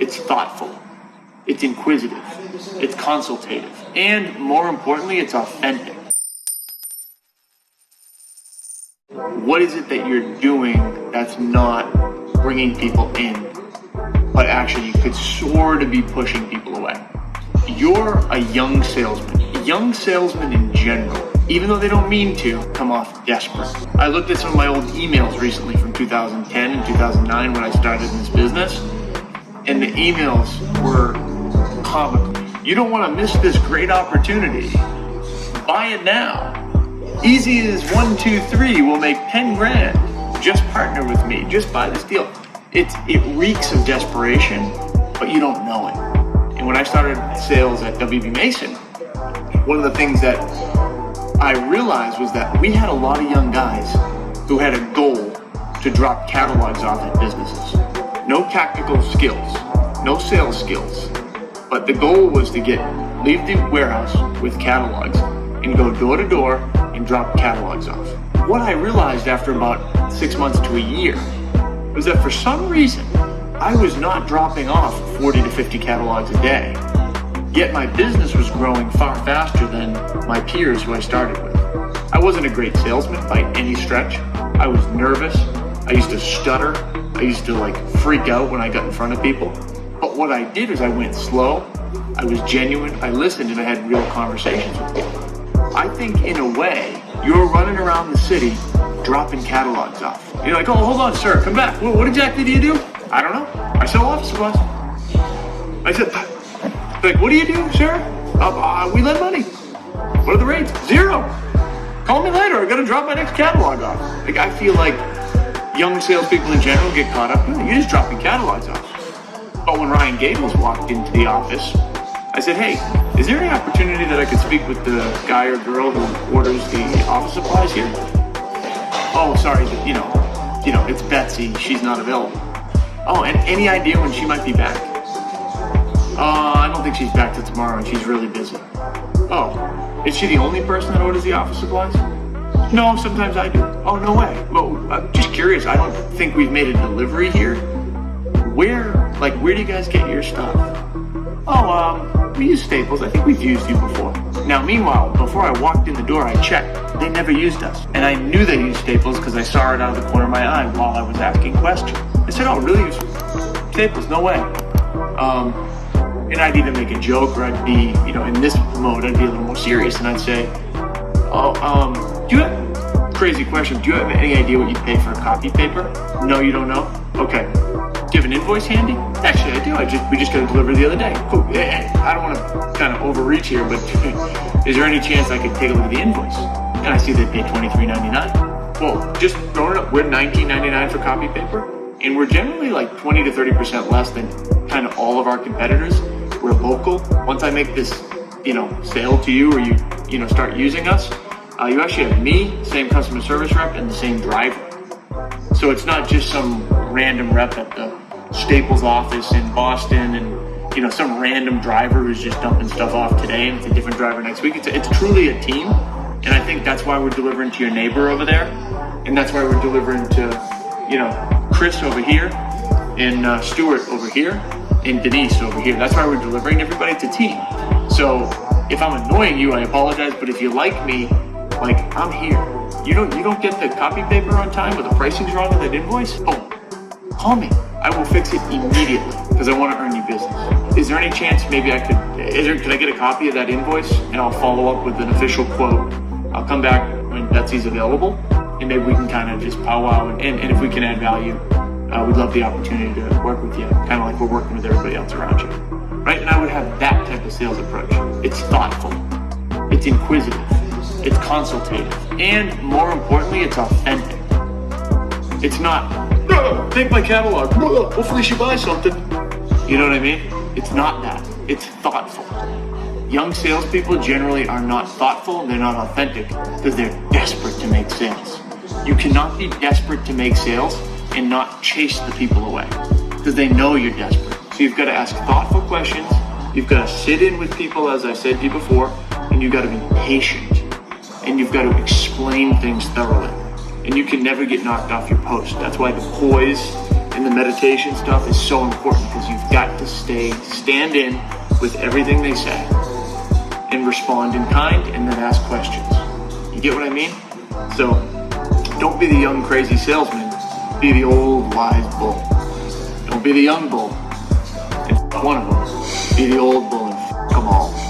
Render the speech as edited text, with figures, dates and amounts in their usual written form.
It's thoughtful. It's inquisitive. It's consultative. And more importantly, it's authentic. What is it that you're doing that's not bringing people in, but actually could sort of be pushing people away? You're a young salesman. Young salesmen in general, even though they don't mean to, come off desperate. I looked at some of my old emails recently from 2010 and 2009 when I started in this business, and the emails were comical. You don't want to miss this great opportunity. Buy it now. Easy as 1, 2, 3. We'll make 10 grand. Just partner with me. Just buy this deal. It reeks of desperation, but you don't know it. And when I started sales at WB Mason, one of the things that I realized was that we had a lot of young guys who had a goal to drop catalogs off at businesses. No tactical skills, no sales skills, but the goal was to leave the warehouse with catalogs and go door to door and drop catalogs off. What I realized after about 6 months to a year was that for some reason, I was not dropping off 40 to 50 catalogs a day. Yet my business was growing far faster than my peers who I started with. I wasn't a great salesman by any stretch. I was nervous. I used to stutter. I used to freak out when I got in front of people. But what I did is I went slow. I was genuine. I listened and I had real conversations with people. I think in a way, you're running around the city dropping catalogs off. You're like, oh, hold on, sir, come back. What exactly do you do? I don't know. I sell office supplies. I said, what do you do, sir? We lend money. What are the rates? 0. Call me later. I got to drop my next catalog off. I feel like young salespeople in general get caught up. You're just dropping catalogs off. But when Ryan Gables walked into the office, I said, hey, is there any opportunity that I could speak with the guy or girl who orders the office supplies here? Oh, sorry, it's Betsy. She's not available. Oh, and any idea when she might be back? I don't think she's back till tomorrow and she's really busy. Oh, is she the only person that orders the office supplies? No, sometimes I do. Oh, no way. Well, I'm just curious. I don't think we've made a delivery here. Where do you guys get your stuff? Oh, we use Staples. I think we've used you before. Now, meanwhile, before I walked in the door, I checked. They never used us. And I knew they used Staples because I saw it out of the corner of my eye while I was asking questions. I said, oh, really? Staples? No way. And I'd either make a joke or I'd be, in this mode, I'd be a little more serious and I'd say, do you have, crazy question, do you have any idea what you pay for a copy paper? No, you don't know? Okay. Do you have an invoice handy? Actually, I do. We just got it delivered the other day. Cool. I don't want to kind of overreach here, but is there any chance I could take a look at the invoice? And I see they pay $23.99. Well, just throwing it up, we're $19.99 for copy paper, and we're generally 20 to 30% less than kind of all of our competitors. We're local. Once I make this, sale to you or you start using us, you actually have me, same customer service rep, and the same driver. So it's not just some random rep at the Staples office in Boston and, some random driver who's just dumping stuff off today and it's a different driver next week. It's truly a team. And I think that's why we're delivering to your neighbor over there. And that's why we're delivering to, Chris over here and Stuart over here and Denise over here. That's why we're delivering everybody. It's a team. So if I'm annoying you, I apologize. But if you like me, I'm here. You don't get the copy paper on time or the pricing's wrong on that invoice? Oh, call me. I will fix it immediately because I want to earn you business. Is there any chance maybe can I get a copy of that invoice and I'll follow up with an official quote? I'll come back when Betsy's available and maybe we can kind of just powwow and if we can add value, we'd love the opportunity to work with you, kind of like we're working with everybody else around you. Right? And I would have that type of sales approach. It's thoughtful. It's inquisitive. It's consultative. And more importantly, it's authentic. It's not, take my catalog, hopefully she buys something. You know what I mean? It's not that. It's thoughtful. Young salespeople generally are not thoughtful, they're not authentic, because they're desperate to make sales. You cannot be desperate to make sales and not chase the people away, because they know you're desperate. So you've got to ask thoughtful questions, you've got to sit in with people, as I said to you before, and you've got to be patient, and you've got to explain things thoroughly. And you can never get knocked off your post. That's why the poise and the meditation stuff is so important because you've got to stand in with everything they say and respond in kind and then ask questions. You get what I mean? So don't be the young crazy salesman, be the old wise bull. Don't be the young bull and one of them. Be the old bull and them all.